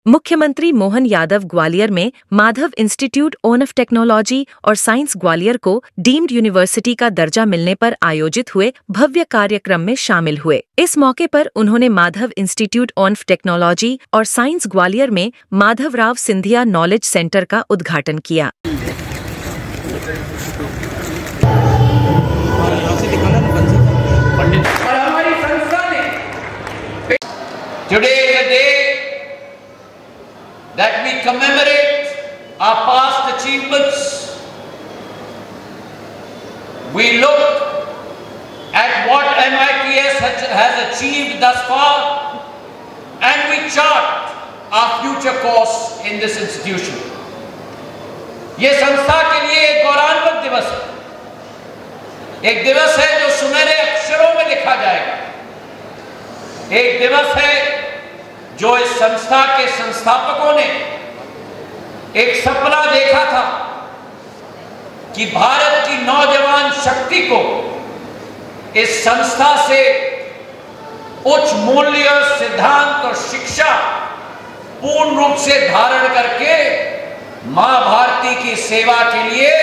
मुख्यमंत्री मोहन यादव ग्वालियर में Madhav institute of technology और साइंस ग्वालियर को डीम्ड यूनिवर्सिटी का दर्जा मिलने पर आयोजित हुए भव्य कार्यक्रम में शामिल हुए। इस मौके पर उन्होंने माधव इंस्टीट्यूट ऑफ टेक्नोलॉजी और साइंस ग्वालियर में माधवराव सिंधिया नॉलेज सेंटर का उद्घाटन किया। That we commemorate our past achievements. We look at what MITS has achieved thus far and we chart our future course in this institution. ये संस्था के लिए एक गौरवान्वित दिवस है, एक दिवस है जो सुनहरे अक्षरों में लिखा जाएगा, एक दिवस है जो इस संस्था के संस्थापकों ने एक सपना देखा था कि भारत की नौजवान शक्ति को इस संस्था से उच्च मूल्य, सिद्धांत और शिक्षा पूर्ण रूप से धारण करके मां भारती की सेवा के लिए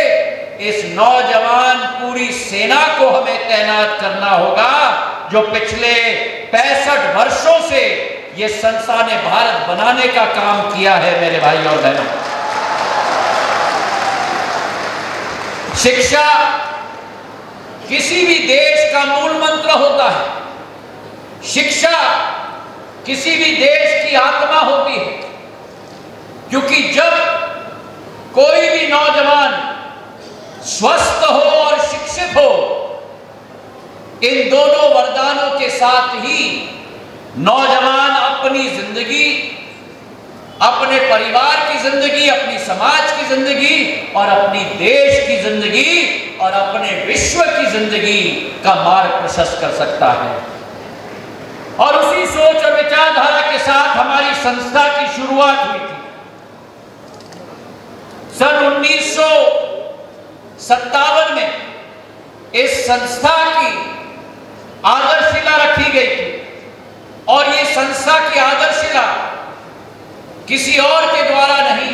इस नौजवान पूरी सेना को हमें तैनात करना होगा, जो पिछले 65 वर्षों से ये संस्था ने भारत बनाने का काम किया है। मेरे भाई और बहनों, शिक्षा किसी भी देश का मूल मंत्र होता है, शिक्षा किसी भी देश की आत्मा होती है, क्योंकि जब कोई भी नौजवान स्वस्थ हो और शिक्षित हो, इन दोनों वरदानों के साथ ही नौजवान अपनी जिंदगी, अपने परिवार की जिंदगी, अपनी समाज की जिंदगी और अपनी देश की जिंदगी और अपने विश्व की जिंदगी का मार्ग प्रशस्त कर सकता है। और उसी सोच और विचारधारा के साथ हमारी संस्था की शुरुआत हुई थी। सन 1957 में इस संस्था की आधारशिला रखी गई थी और ये संस्था की आधारशिला किसी और के द्वारा नहीं,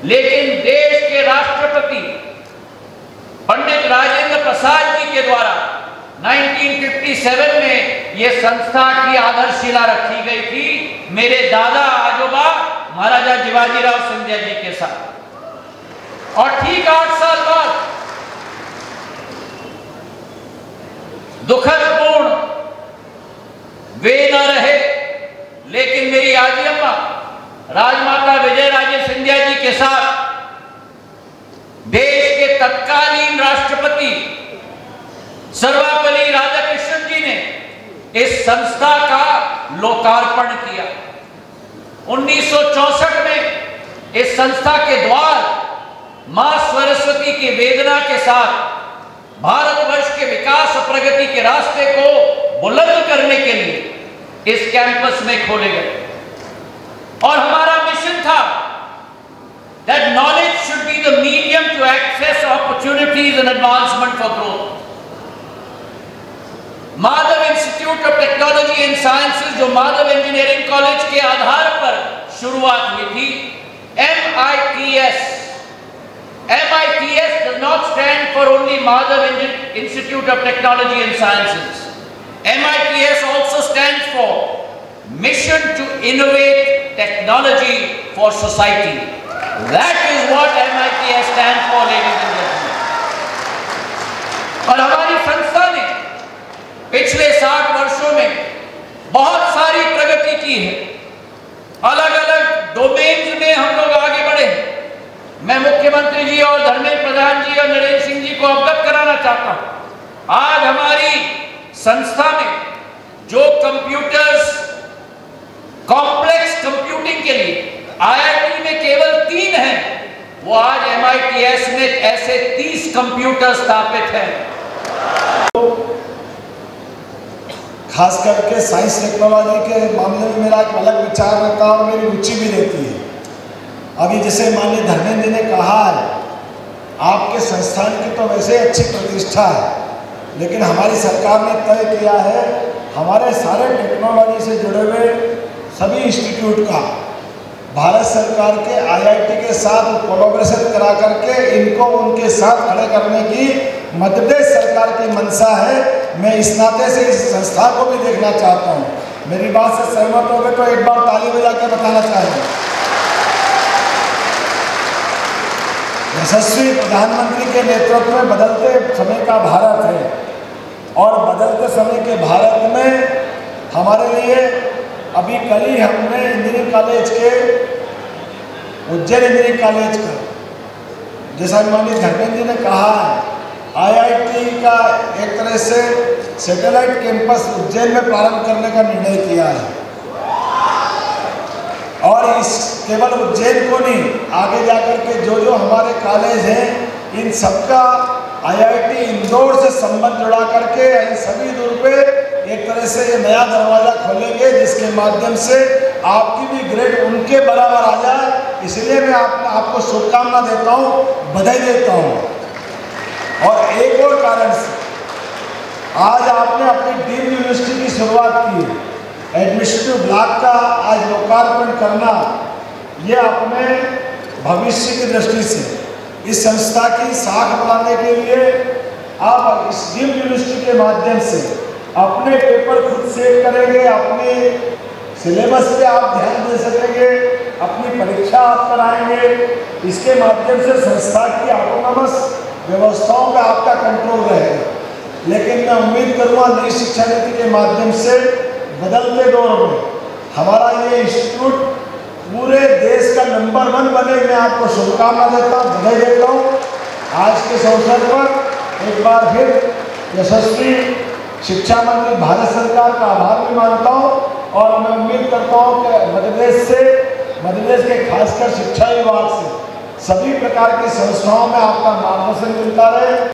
लेकिन देश के राष्ट्रपति पंडित राजेंद्र प्रसाद जी के द्वारा 1957 में ये संस्था की आधारशिला रखी गई थी, मेरे दादा आजोबा महाराजा शिवाजीराव सिंधिया जी के साथ। और ठीक 8 साल बाद दुखदपूर्ण वे न रहे, लेकिन मेरी आजी अम्मा राजमाता विजय राजे सिंधिया जी के साथ देश के तत्कालीन राष्ट्रपति सर्वपल्ली राधाकृष्णन जी ने इस संस्था का लोकार्पण किया। 1964 में इस संस्था के द्वार मां सरस्वती की वेदना के साथ भारतवर्ष के विकास और प्रगति के रास्ते को बुलंद करने के लिए इस कैंपस में खोले गए। और हमारा मिशन था that knowledge should be the medium to access opportunities and advancement for growth. Madhav institute of technology and sciences, जो माधव इंजीनियरिंग कॉलेज के आधार पर शुरुआत हुई थी, MITS does not stand for only Madhav Institute of Technology and Sciences. MITS also stands for Mission to Innovate Technology for Society. That is what MITS stands for, ladies and gentlemen. और हमारी संस्था ने पिछले 60 वर्षों में बहुत सारी प्रगति की है। अलग अलग डोमेन्स में हम लोग आगे बढ़े। मैं मुख्यमंत्री जी और धर्मेंद्र प्रधान जी और नरेंद्र सिंह जी को अवगत कराना चाहता हूं। आज हमारी संस्था में जो कंप्यूटर्स कॉम्प्लेक्स कंप्यूटिंग के लिए IIT में केवल 3 हैं, वो आज MITS में ऐसे 30 कंप्यूटर स्थापित हैं। खास करके साइंस टेक्नोलॉजी के मामले में मेरा एक अलग विचार रहता है और मेरी रुचि भी रहती है। अभी जैसे माननीय धर्मेंद्र जी ने कहा है, आपके संस्थान की तो वैसे अच्छी प्रतिष्ठा है, लेकिन हमारी सरकार ने तय किया है हमारे सारे टेक्नोलॉजी से जुड़े हुए सभी इंस्टीट्यूट का भारत सरकार के IIT के साथ कोलैबोरेशन करा करके इनको उनके साथ खड़े करने की मध्य प्रदेश सरकार की मंशा है। मैं इस नाते से इस संस्था को भी देखना चाहता हूँ। मेरी बात से सहमत हो गए तो एक बार ताली बजा के बताना चाहेंगे। यशस्वी प्रधानमंत्री के नेतृत्व में बदलते समय का भारत है और बदलते समय के भारत में हमारे लिए अभी कल ही हमने इंजीनियरिंग कॉलेज के उज्जैन इंजीनियरिंग कॉलेज का, जैसा माननीय धर्मेंद्र जी ने कहा है, IIT का एक तरह से सैटेलाइट कैंपस उज्जैन में प्रारंभ करने का निर्णय किया है। और इस केवल उज्जैन को नहीं, आगे जाकर के जो हमारे कॉलेज हैं इन सबका IIT इंदौर से संबंध जुड़ा करके इन सभी दूर पे एक तरह से ये नया दरवाज़ा खोलेंगे जिसके माध्यम से आपकी भी ग्रेड उनके बराबर आ जाए। इसलिए मैं आपको शुभकामना देता हूँ, बधाई देता हूँ। और एक और कारण से आज आपने अपनी डीम्ड यूनिवर्सिटी की शुरुआत की, एडमिनिस्ट्रेटिव ब्लॉक का आज लोकार्पण करना, ये अपने भविष्य की दृष्टि से इस संस्था की साख बढ़ाने के लिए आप इस डीम्ड यूनिवर्सिटी के माध्यम से अपने पेपर खुद सेव करेंगे, अपने सिलेबस पे आप ध्यान दे सकेंगे, अपनी परीक्षा आप कराएंगे। इसके माध्यम से संस्था की ऑटोनॉमस व्यवस्थाओं पे आपका कंट्रोल रहेगा। लेकिन मैं उम्मीद करूँगा नई शिक्षा नीति के माध्यम से बदलते दौर में हमारा ये इंस्टीट्यूट पूरे देश का नंबर 1 बने। मैं आपको शुभकामना देता हूँ, बधाई देता हूँ। आज के इस अवसर पर एक बार फिर यशस्वी शिक्षा मंत्री भारत सरकार का आभार भी मानता हूँ और मैं उम्मीद करता हूँ कि मध्य प्रदेश के खासकर शिक्षा विभाग से सभी प्रकार की संस्थाओं में आपका मार्गदर्शन मिलता रहे।